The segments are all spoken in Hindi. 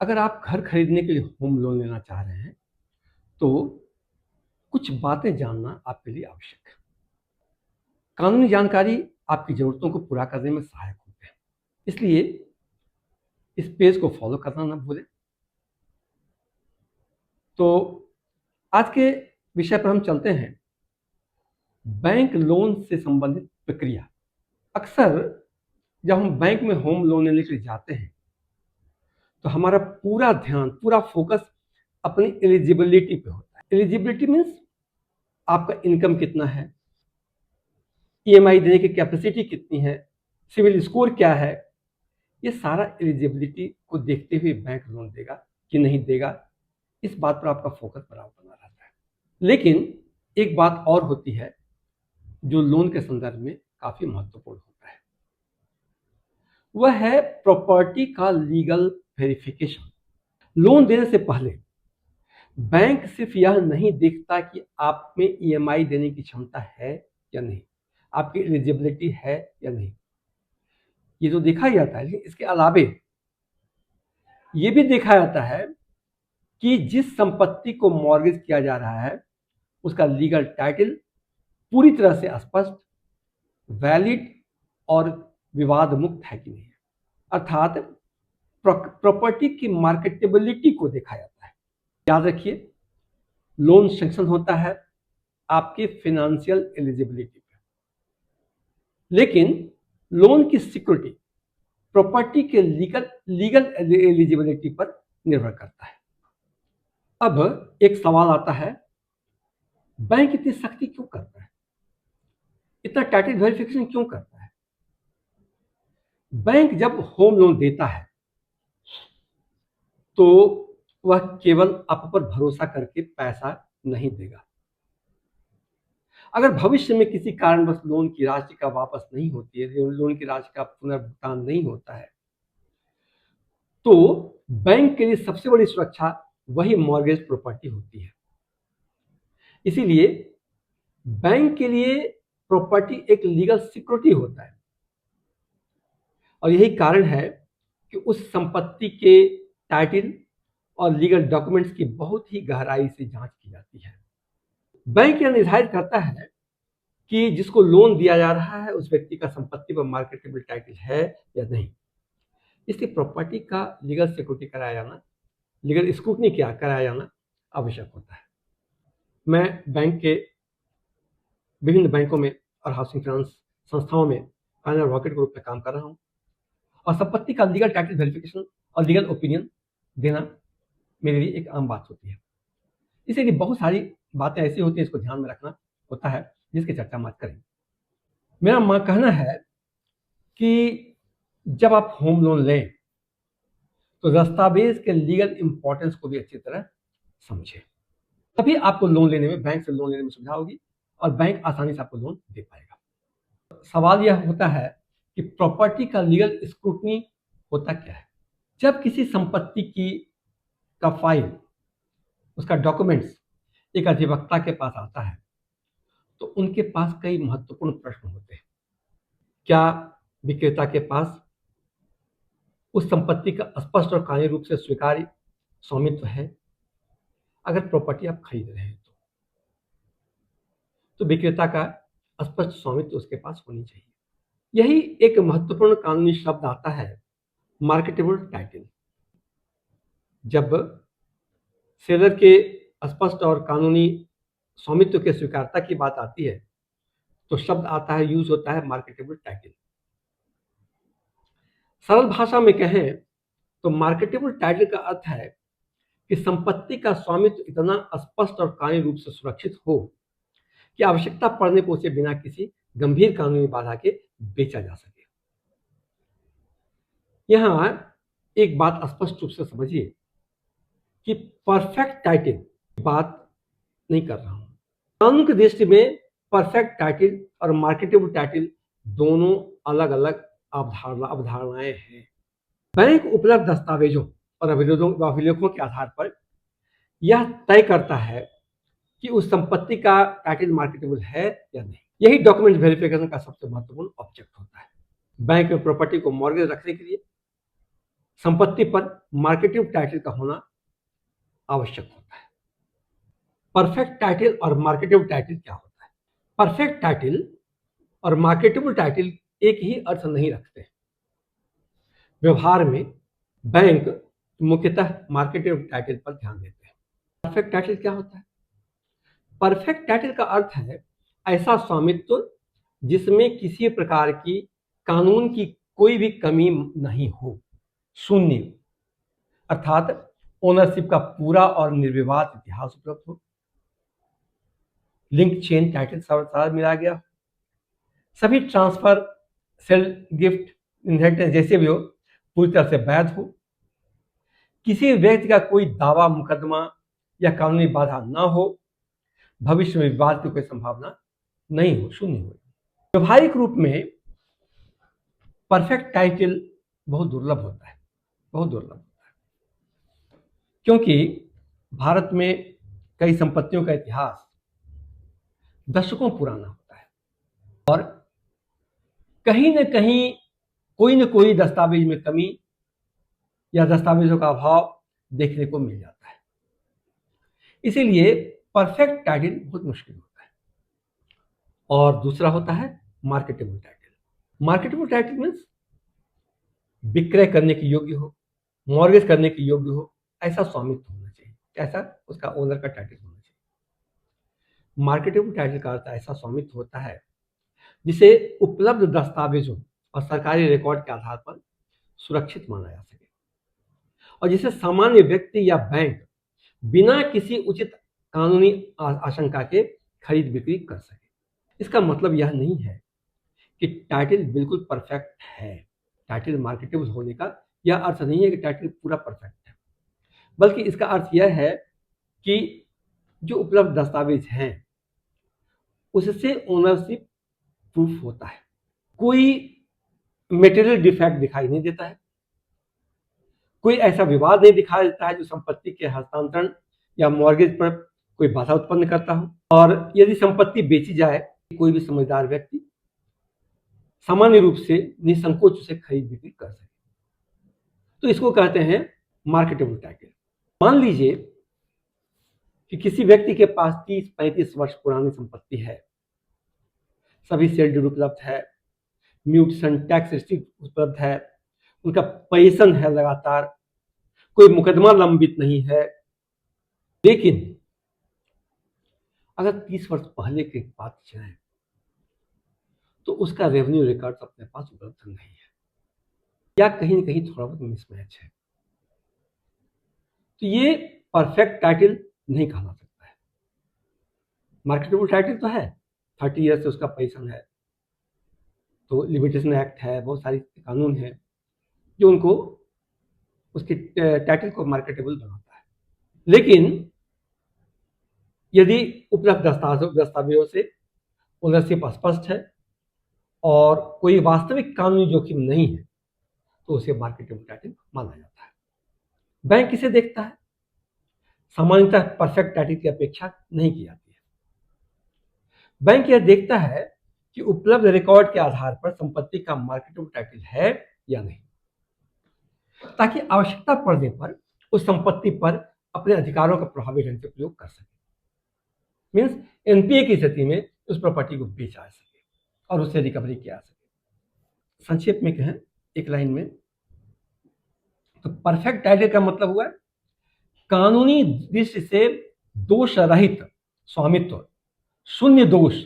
अगर आप घर खरीदने के लिए होम लोन लेना चाह रहे हैं तो कुछ बातें जानना आपके लिए आवश्यक है। कानूनी जानकारी आपकी जरूरतों को पूरा करने में सहायक होते हैं, इसलिए इस पेज को फॉलो करना ना भूलें। तो आज के विषय पर हम चलते हैं, बैंक लोन से संबंधित प्रक्रिया। अक्सर जब हम बैंक में होम लोन लेने के लिए जाते हैं तो हमारा पूरा ध्यान, पूरा फोकस अपनी एलिजिबिलिटी पे होता है। एलिजिबिलिटी मीन्स आपका इनकम कितना है, ईएमआई देने की कैपेसिटी कितनी है, सिविल स्कोर क्या है। ये सारा एलिजिबिलिटी को देखते हुए बैंक लोन देगा कि नहीं देगा, इस बात पर आपका फोकस बराबर बना रहता है। लेकिन एक बात और होती है जो लोन के संदर्भ में काफी महत्वपूर्ण होता है, वह है प्रॉपर्टी का लीगल वेरिफिकेशन। लोन देने से पहले बैंक सिर्फ यह नहीं देखता कि आप में ईएमआई देने की क्षमता है या नहीं, आपकी एलिजिबिलिटी है या नहीं, ये तो देखा ही जाता है। लेकिन इसके अलावे ये भी देखा जाता है कि जिस संपत्ति को मॉर्गेज किया जा रहा है उसका लीगल टाइटल पूरी तरह से स्पष्ट, वैलिड और विवाद मुक्त है कि नहीं। अर्थात प्रॉपर्टी की मार्केटेबिलिटी को देखा जाता है। याद रखिए, लोन सैंक्शन होता है आपकी फाइनेंशियल एलिजिबिलिटी पर, लेकिन लोन की सिक्योरिटी प्रॉपर्टी के लीगल एलिजिबिलिटी पर निर्भर करता है। अब एक सवाल आता है, बैंक इतनी सख्ती क्यों करता है, इतना टाइटल वेरिफिकेशन क्यों करता है? बैंक जब होम लोन देता है तो वह केवल आप पर भरोसा करके पैसा नहीं देगा। अगर भविष्य में किसी कारणवश लोन की राशि का वापस नहीं होती है, लोन की राशि का पुनर्भुगतान नहीं होता है, तो बैंक के लिए सबसे बड़ी सुरक्षा वही मॉर्गेज प्रॉपर्टी होती है। इसीलिए बैंक के लिए प्रॉपर्टी एक लीगल सिक्योरिटी होता है और यही कारण है कि उस संपत्ति के टाइटल और लीगल डॉक्यूमेंट्स की बहुत ही गहराई से जांच की जाती है। बैंक यह निर्धारित करता है कि जिसको लोन दिया जा रहा है उस व्यक्ति का संपत्ति पर मार्केटेबल टाइटल है या नहीं। इसलिए प्रॉपर्टी का लीगल सिक्योरिटी कराया जाना, लीगल स्क्रूटनी कराया जाना आवश्यक होता है। मैं बैंक के विभिन्न बैंकों में और हाउसिंग फाइनेंस संस्थाओं में फाइनल एडवोकेट के रूप में काम कर रहा हूं और संपत्ति का लीगल टाइटल वेरिफिकेशन और लीगल ओपिनियन देना मेरे लिए एक आम बात होती है। इसीलिए बहुत सारी बातें ऐसी होती हैं, इसको ध्यान में रखना होता है, जिसकी चर्चा हम आज करेंगे। मेरा कहना है कि जब आप होम लोन लें तो दस्तावेज के लीगल इंपॉर्टेंस को भी अच्छी तरह समझें, तभी आपको लोन लेने में, बैंक से लोन लेने में सुविधा होगी और बैंक आसानी से आपको लोन दे पाएगा। सवाल यह होता है कि प्रॉपर्टी का लीगल स्क्रूटनी होता क्या है। जब किसी संपत्ति का फाइल, उसका डॉक्यूमेंट्स एक अधिवक्ता के पास आता है तो उनके पास कई महत्वपूर्ण प्रश्न होते हैं। क्या विक्रेता के पास उस संपत्ति का स्पष्ट और कानूनी रूप से स्वीकार्य स्वामित्व है? अगर प्रॉपर्टी आप खरीद रहे हैं तो विक्रेता का स्पष्ट स्वामित्व उसके पास होनी चाहिए। यही एक महत्वपूर्ण कानूनी शब्द आता है, मार्केटेबल टाइटल। जब सेलर के स्पष्ट और कानूनी स्वामित्व के स्वीकारता की बात आती है तो शब्द आता है, यूज होता है मार्केटेबल टाइटल। सरल भाषा में कहें तो मार्केटेबल टाइटल का अर्थ है कि संपत्ति का स्वामित्व इतना स्पष्ट और कानूनी रूप से सुरक्षित हो कि आवश्यकता पड़ने पर उसे बिना किसी गंभीर कानूनी बाधा के बेचा जा सके। यहां एक बात स्पष्ट रूप से समझिए कि परफेक्ट टाइटल बात नहीं कर रहा हूं। कानून की दृष्टि में परफेक्ट टाइटल और मार्केटेबल टाइटल दोनों अलग अलग अवधारणाएं हैं। बैंक उपलब्ध दस्तावेजों और अभिलेखों के आधार पर यह तय करता है कि उस संपत्ति का टाइटल मार्केटेबल है या नहीं। यही डॉक्यूमेंट वेरिफिकेशन का सबसे महत्वपूर्ण ऑब्जेक्ट होता है। बैंक में प्रॉपर्टी को मॉर्गेज रखने के लिए संपत्ति पर मार्केटेबल टाइटल का होना आवश्यक होता है। परफेक्ट टाइटल और मार्केटेबल टाइटल क्या होता है? परफेक्ट टाइटल और मार्केटेबल टाइटल एक ही अर्थ नहीं रखते। व्यवहार में बैंक मुख्यतः मार्केटेबल टाइटल पर ध्यान देते हैं। परफेक्ट टाइटल क्या होता है? परफेक्ट टाइटल का अर्थ है ऐसा स्वामित्व जिसमें किसी प्रकार की कानून की कोई भी कमी नहीं हो, शून्य, अर्थात ओनरशिप का पूरा और निर्विवाद इतिहास उपलब्ध हो, लिंक चेन टाइटल साथ मिला गया, सभी ट्रांसफर, सेल, गिफ्ट, इनहेरिटेंस जैसे भी हो पूरी तरह से वैध हो, किसी व्यक्ति का कोई दावा, मुकदमा या कानूनी बाधा ना हो, भविष्य में विवाद की कोई संभावना नहीं हो, शून्य हो। व्यवहारिक रूप में परफेक्ट टाइटल बहुत दुर्लभ होता है, बहुत दुर्लभ होता है, क्योंकि भारत में कई संपत्तियों का इतिहास दशकों पुराना होता है और कहीं न कहीं कोई न कोई दस्तावेज में कमी या दस्तावेजों का अभाव देखने को मिल जाता है। इसीलिए परफेक्ट टाइटल बहुत मुश्किल होता है। और दूसरा होता है marketable title. Marketable title means विक्रय करने के योग्य हो, मॉर्गेज करने के योग्य हो, ऐसा स्वामित्व होना चाहिए, ऐसा उसका ओनर का टाइटल होना चाहिए। मार्केटेबल टाइटल का अर्थ ऐसा स्वामित्व होता है जिसे उपलब्ध दस्तावेजों और सरकारी रिकॉर्ड के आधार पर सुरक्षित माना जा सके और जिसे सामान्य व्यक्ति या बैंक बिना किसी उचित कानूनी आशंका के खरीद बिक्री कर सके। इसका मतलब यह नहीं है कि टाइटल बिल्कुल परफेक्ट है। टाइटल मार्केटेबल होने का यह अर्थ नहीं है कि टाइटल पूरा परफेक्ट है, बल्कि इसका अर्थ यह है कि जो उपलब्ध दस्तावेज हैं उससे ओनरशिप प्रूफ होता है, कोई मेटेरियल डिफेक्ट दिखाई नहीं देता है, कोई ऐसा विवाद नहीं दिखाई देता है जो संपत्ति के हस्तांतरण या मॉर्गेज पर कोई बाधा उत्पन्न करता हो। और यदि संपत्ति बेची जाए, कोई भी समझदार व्यक्ति सामान्य रूप से निसंकोच उसे खरीद बिक्री कर सके, तो इसको कहते हैं मार्केटेबल टाइटल। मान लीजिए कि किसी व्यक्ति के पास 30-35 वर्ष पुरानी संपत्ति है, सभी सेल डीड उपलब्ध है, म्यूटेशन टैक्स रिसीट उपलब्ध है, उनका पेंशन है लगातार, कोई मुकदमा लंबित नहीं है, लेकिन अगर 30 वर्ष पहले की बात जाए तो उसका रेवेन्यू रिकॉर्ड अपने पास उपलब्ध नहीं है या कहीं न कहीं थोड़ा बहुत मिसमैच है, तो ये परफेक्ट टाइटल नहीं कहा सकता है। मार्केटेबल टाइटल तो है, 30 ईयर से उसका पेंशन है, तो लिमिटेशन एक्ट है, बहुत सारी कानून है जो उनको उसके टाइटल को मार्केटेबल बनाता है। लेकिन यदि उपलब्ध दस्तावेजों से ओनरशिप स्पष्ट है और कोई वास्तविक कानूनी जोखिम नहीं है तो उसे मार्केटेबल टाइटल माना जाता है। बैंक किसे देखता है? सामान्यतः परफेक्ट टाइटल की अपेक्षा नहीं की जाती है। बैंक यह देखता है कि उपलब्ध रिकॉर्ड के आधार पर संपत्ति का मार्केटेबल टाइटल है या नहीं, ताकि आवश्यकता पड़ने पर उस संपत्ति पर अपने अधिकारों का प्रभावी ढंग से प्रयोग कर सके। मीन्स एनपीए की स्थिति में उस प्रॉपर्टी को बेचा जा सके और उससे रिकवरी किया जा सके। संक्षेप में कहें एक लाइन में, तो परफेक्ट टाइटल का मतलब हुआ कानूनी दृष्टि से दोष रहित स्वामित्व, शून्य दोष,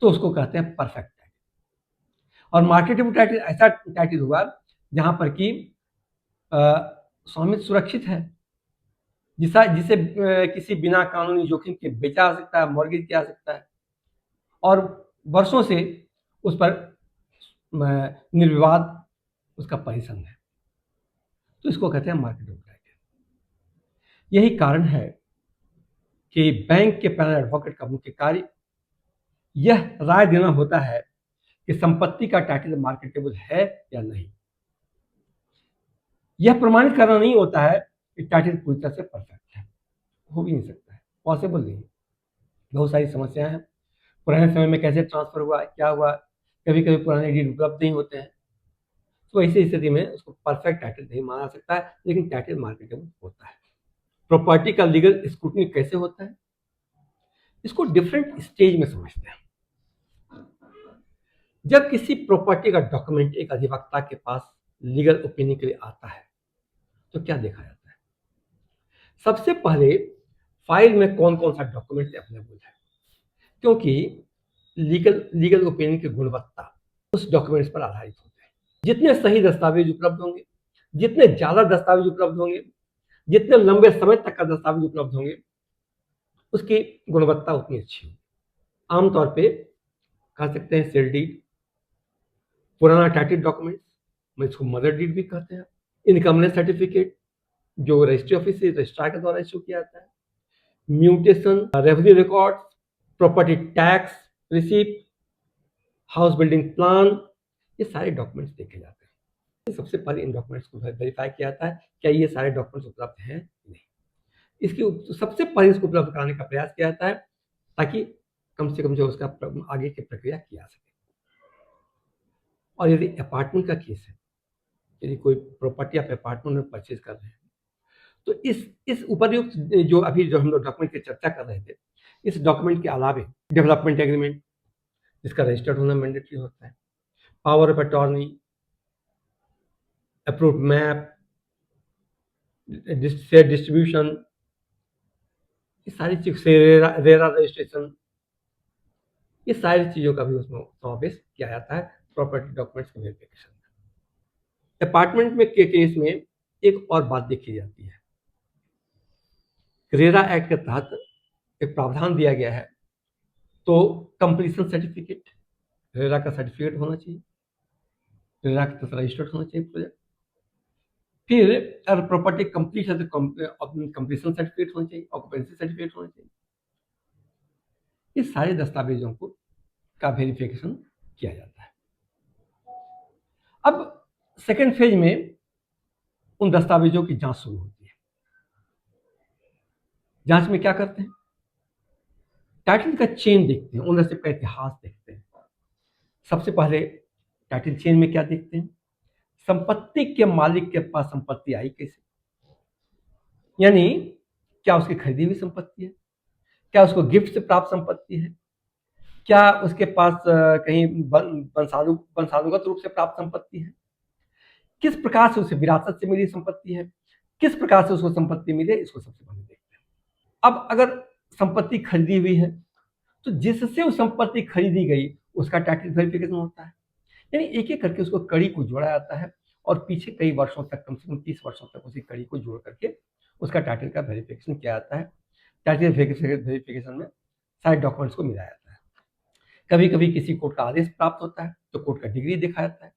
तो उसको कहते हैं परफेक्ट टाइटल। और मार्केटेबल टाइटल ऐसा टाइटल हुआ जहां पर कि स्वामित्व सुरक्षित है, जिसे किसी बिना कानूनी जोखिम के बेचा जा सकता है, मॉर्गेज किया जा सकता है और वर्षों से उस पर निर्विवाद उसका पेंशन है, तो इसको कहते हैं मार्केटेबल टाइटल। यही कारण है कि बैंक के पैनल एडवोकेट का मुख्य कार्य यह राय देना होता है कि संपत्ति का टाइटल मार्केटेबल है या नहीं। यह प्रमाणित करना नहीं होता है कि टाइटल पूरी तरह से परफेक्ट है, हो भी नहीं सकता है, पॉसिबल नहीं। बहुत सारी समस्याएं हैं, पुराने समय में कैसे ट्रांसफर हुआ, क्या हुआ, कभी कभी पुराने डीड उपलब्ध नहीं होते हैं, तो ऐसी स्थिति में उसको परफेक्ट टाइटल नहीं माना सकता है, लेकिन टाइटल मार्केटेबल होता है। प्रॉपर्टी का लीगल स्क्रूटनी कैसे होता है, इसको डिफरेंट स्टेज में समझते हैं। जब किसी प्रॉपर्टी का डॉक्यूमेंट एक अधिवक्ता के पास लीगल ओपिनियन के लिए आता है तो क्या देखा जाता है? सबसे पहले फाइल में कौन कौन सा डॉक्यूमेंट अवेलेबल है, क्योंकि लीगल ओपिनियन की गुणवत्ता उस डॉक्यूमेंट्स पर आधारित होते हैं। जितने सही दस्तावेज उपलब्ध होंगे, जितने ज्यादा दस्तावेज उपलब्ध होंगे, जितने लंबे समय तक का दस्तावेज उपलब्ध होंगे, उसकी गुणवत्ता उतनी अच्छी होगी। आमतौर पे कह सकते हैं सेल डीड, पुराना टाइटल डॉक्यूमेंट्स, इसको मदर डीड भी कहते हैं, इनकमनेस सर्टिफिकेट जो रजिस्ट्री ऑफिस से रजिस्ट्रार के द्वारा इशू किया जाता है, mutation, revenue record, property tax receipt, house building plan, ये सारे डॉक्यूमेंट्स देखे जाते हैं। सबसे पहले इन डॉक्यूमेंट्स को वेरीफाई किया जाता है क्या ये सारे डॉक्यूमेंट्स उपलब्ध हैं नहीं। इसकी सबसे पहले इसको उपलब्ध कराने का प्रयास किया जाता है ताकि कम से कम जो उसका आगे की प्रक्रिया की जा सके। और यदि अपार्टमेंट का केस है, यदि कोई प्रॉपर्टी आप अपार्टमेंट में परचेज कर रहे हैं, तो इस उपर्युक्त जो अभी जो हम लोग डॉक्यूमेंट की चर्चा कर रहे थे, इस डॉक्यूमेंट के अलावे डेवलपमेंट एग्रीमेंट जिसका रजिस्टर्ड होना मैंडेटरी होता है, power of attorney, approved map, share distribution, ये सारी चीज से रेरा रजिस्ट्रेशन, ये सारी चीजों का भी उसमें समावेश किया जाता है प्रॉपर्टी डॉक्यूमेंट्स के वेरिफिकेशन में। अपार्टमेंट में के केस में एक और बात देखी जाती है, रेरा एक्ट के तहत एक प्रावधान दिया गया है, तो कंप्लीशन सर्टिफिकेट, रेरा का सर्टिफिकेट होना चाहिए, रेरा के तहत रजिस्टर्ड होना चाहिए प्रोजेक्ट। फिर अगर प्रॉपर्टी कंप्लीट है तो कंप्लीशन सर्टिफिकेट होना चाहिए, ऑक्यूपेंसी सर्टिफिकेट होना चाहिए। ये सारे दस्तावेजों को का वेरिफिकेशन किया जाता है। अब सेकेंड फेज में उन दस्तावेजों की जांच शुरू होती है। जांच में क्या करते हैं? टाइटल का चेन देखते हैं, ओनरशिप का इतिहास देखते हैं। सबसे पहले टाइटल चेन में क्या देखते हैं? संपत्ति के मालिक के पास संपत्ति आई कैसे, यानी क्या उसकी खरीदी हुई संपत्ति है, क्या उसको गिफ्ट से प्राप्त संपत्ति है, क्या उसके पास कहीं वंशानुगत रूप से प्राप्त संपत्ति है, किस प्रकार से उसे विरासत से मिली संपत्ति है, किस प्रकार से उसको संपत्ति मिले, इसको सबसे पहले देखते हैं। अब अगर संपत्ति खरीदी हुई है तो जिससे वो संपत्ति खरीदी गई उसका टाइटल वेरिफिकेशन होता है, यानी एक एक करके उसको कड़ी को जोड़ा जाता है और पीछे कई वर्षों तक, कम से कम 30 वर्षों तक उसी कड़ी को जोड़ करके उसका टाइटल का वेरिफिकेशन किया जाता है। टाइटल वेरिफिकेशन में सारे डॉक्यूमेंट्स को मिलाया जाता है। कभी कभी किसी कोर्ट का आदेश प्राप्त होता है तो कोर्ट का डिग्री दिखाया जाता है।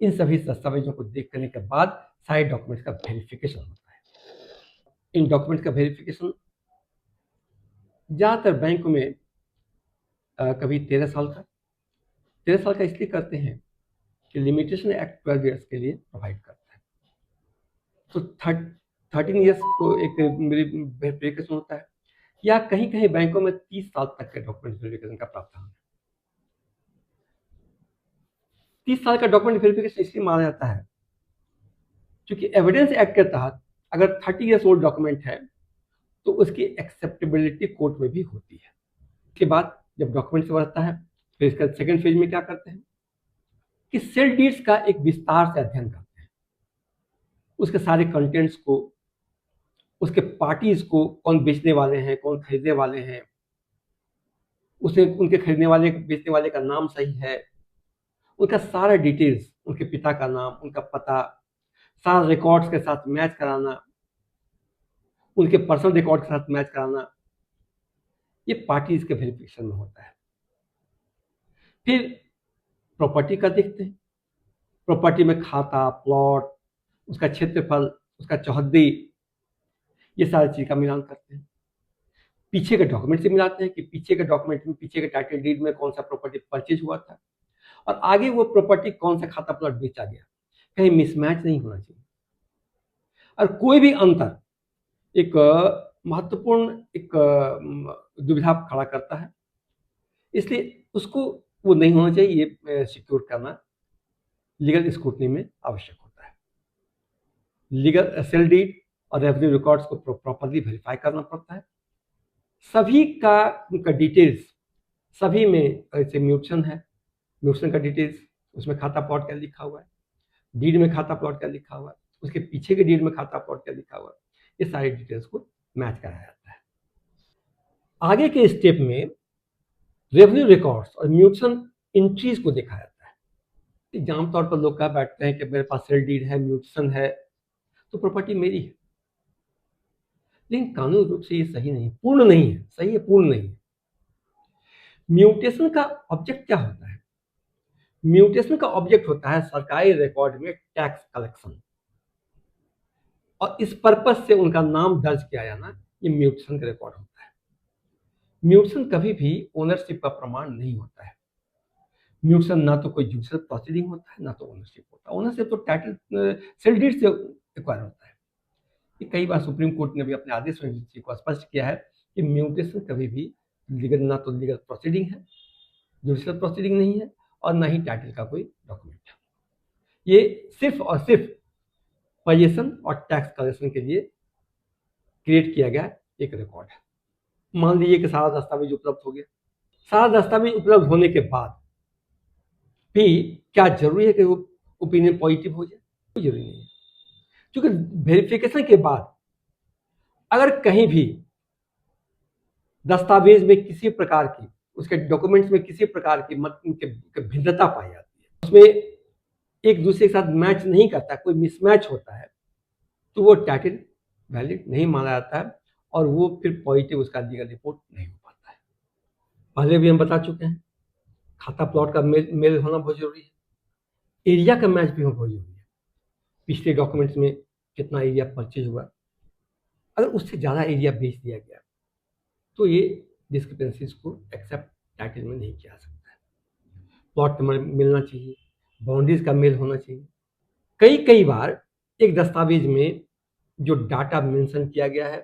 इन सभी दस्तावेजों को देख करने के बाद सारे डॉक्यूमेंट्स का वेरिफिकेशन होता है। इन डॉक्यूमेंट्स का वेरिफिकेशन ज्यादातर बैंक में कभी 13 साल का इसलिए करते हैं कि लिमिटेशन एक्ट 12 ईयर्स के लिए प्रोवाइड करता है, तो 13 ईयर्स को एक वेरिफिकेशन होता है, या कहीं कहीं बैंकों में 30 साल तक के डॉक्यूमेंट वेरिफिकेशन का प्रावधान है। 30 साल का डॉक्यूमेंट वेरिफिकेशन इसलिए माना जाता है क्योंकि एविडेंस एक्ट के तहत अगर 30 ईयर्स ओल्ड डॉक्यूमेंट है तो उसकी एक्सेप्टेबिलिटी कोर्ट में भी होती है। इसके बाद जब डॉक्यूमेंट बढ़ता है फिर इसका सेकंड फेज में क्या करते हैं कि सेल डीड्स का एक विस्तार से अध्ययन करते हैं, उसके सारे कंटेंट्स को, उसके पार्टीज को, कौन बेचने वाले हैं, कौन खरीदने वाले हैं, उसे उनके खरीदने वाले बेचने वाले का नाम सही है, उनका सारा डिटेल्स, उनके पिता का नाम, उनका पता, सारा रिकॉर्ड्स के साथ मैच कराना, उनके पर्सनल रिकॉर्ड के साथ मैच कराना, ये पार्टीज के वेरिफिकेशन में होता है। फिर प्रॉपर्टी का देखते हैं, प्रॉपर्टी में खाता, प्लॉट, उसका क्षेत्रफल, उसका चौहद्दी, ये सारी चीज का मिलान करते हैं। पीछे के डॉक्यूमेंट से मिलाते हैं कि पीछे के डॉक्यूमेंट में, पीछे के टाइटल डीड में कौन सा प्रॉपर्टी परचेज हुआ था और आगे वो प्रॉपर्टी कौन सा खाता प्लॉट बेचा गया, कहीं मिसमैच नहीं होना चाहिए। और कोई भी अंतर एक महत्वपूर्ण एक दुविधा खड़ा करता है, इसलिए उसको वो नहीं होना चाहिए, ये सिक्योर करना लीगल स्क्रूटनी में आवश्यक होता है। लीगल सेल डीड और रेवेन्यू रिकॉर्ड्स को प्रॉपरली वेरीफाई करना पड़ता है। सभी का उनका डिटेल्स, सभी में जैसे म्यूटेशन है, म्यूटेशन का डिटेल्स, उसमें खाता प्लॉट क्या लिखा हुआ है, डीड में खाता प्लॉट क्या लिखा हुआ है, उसके पीछे के डीड में खाता प्लॉट क्या लिखा हुआ है, ये सारी डिटेल्स को मैच कराया जाता है। आगे के स्टेप में रेवेन्यू रिकॉर्ड्स और म्यूटेशन एंट्रीज को देखा जाता है। आमतौर पर लोग कह बैठते हैं कि मेरे पास सेल डीड है, म्यूटेशन है, तो प्रॉपर्टी मेरी है, लेकिन कानूनी रूप से ये सही नहीं, पूर्ण नहीं है। सही है, पूर्ण नहीं है। म्यूटेशन का ऑब्जेक्ट क्या होता है? म्यूटेशन का ऑब्जेक्ट होता है सरकारी रिकॉर्ड में टैक्स कलेक्शन, और इस पर्पस से उनका नाम दर्ज किया जाना, ये म्यूटेशन का रिकॉर्ड होता है। म्यूटेशन कभी भी ओनरशिप का प्रमाण नहीं होता है। म्यूटेशन ना तो कोई जुडिशियल प्रोसीडिंग होता है, ना तो ओनरशिप होता है। ओनरशिप तो टाइटल सेल डीड से एक्वायर होता है। ये कई बार सुप्रीम कोर्ट ने भी अपने आदेश में इस चीज को स्पष्ट किया है कि म्यूटेशन कभी भी लीगल, ना तो लीगल प्रोसीडिंग है, जुडिशियल प्रोसीडिंग नहीं है, और ना ही टाइटल का कोई डॉक्यूमेंट है। ये सिर्फ और सिर्फ पोजीशन और टैक्स कलेक्शन के लिए क्रिएट किया गया एक रिकॉर्ड है। मान लीजिए कि सारा दस्तावेज उपलब्ध हो गया। सारा दस्तावेज उपलब्ध होने के बाद भी क्या जरूरी है कि वो ओपिनियन पॉजिटिव हो जाए? कोई जरूरी नहीं है, क्योंकि वेरिफिकेशन के बाद अगर कहीं भी दस्तावेज में किसी प्रकार की, उसके डॉक्यूमेंट्स में किसी प्रकार की भिन्नता पाई जाती है, उसमें एक दूसरे के साथ मैच नहीं करता, कोई मिसमैच होता है, तो वो टाइटल वैलिड नहीं माना जाता है, और वो फिर पॉजिटिव उसका लीगल रिपोर्ट नहीं हो पाता है। पहले भी हम बता चुके हैं, खाता प्लॉट का मेल होना बहुत जरूरी है। एरिया का मैच भी होना बहुत जरूरी है। पिछले डॉक्यूमेंट्स में कितना एरिया परचेज हुआ, अगर उससे ज़्यादा एरिया बेच दिया गया तो ये डिस्क्रिपेंसीज को एक्सेप्ट टाइटल में नहीं किया जा सकता है। प्लॉट नंबर मिलना चाहिए, बाउंड्रीज का मेल होना चाहिए। कई बार एक दस्तावेज में जो डाटा मेंशन किया गया है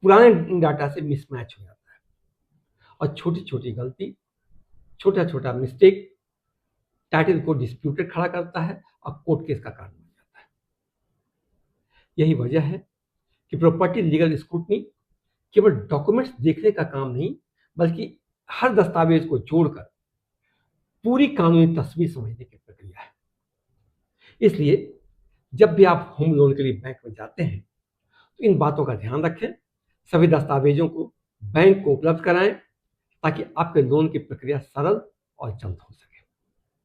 पुराने डाटा से मिसमैच हो जाता है, और छोटी छोटी गलती, छोटा छोटा मिस्टेक टाइटल को डिस्प्यूटेड खड़ा करता है और कोर्ट केस का कारण बन जाता है। यही वजह है कि प्रॉपर्टी लीगल स्क्रूटनी केवल डॉक्यूमेंट्स देखने का काम नहीं, बल्कि हर दस्तावेज को जोड़कर पूरी कानूनी तस्वीर समझने की प्रक्रिया है। इसलिए जब भी आप होम लोन के लिए बैंक में जाते हैं तो इन बातों का ध्यान रखें, सभी दस्तावेजों को बैंक को उपलब्ध कराएं, ताकि आपके लोन की प्रक्रिया सरल और जल्द हो सके।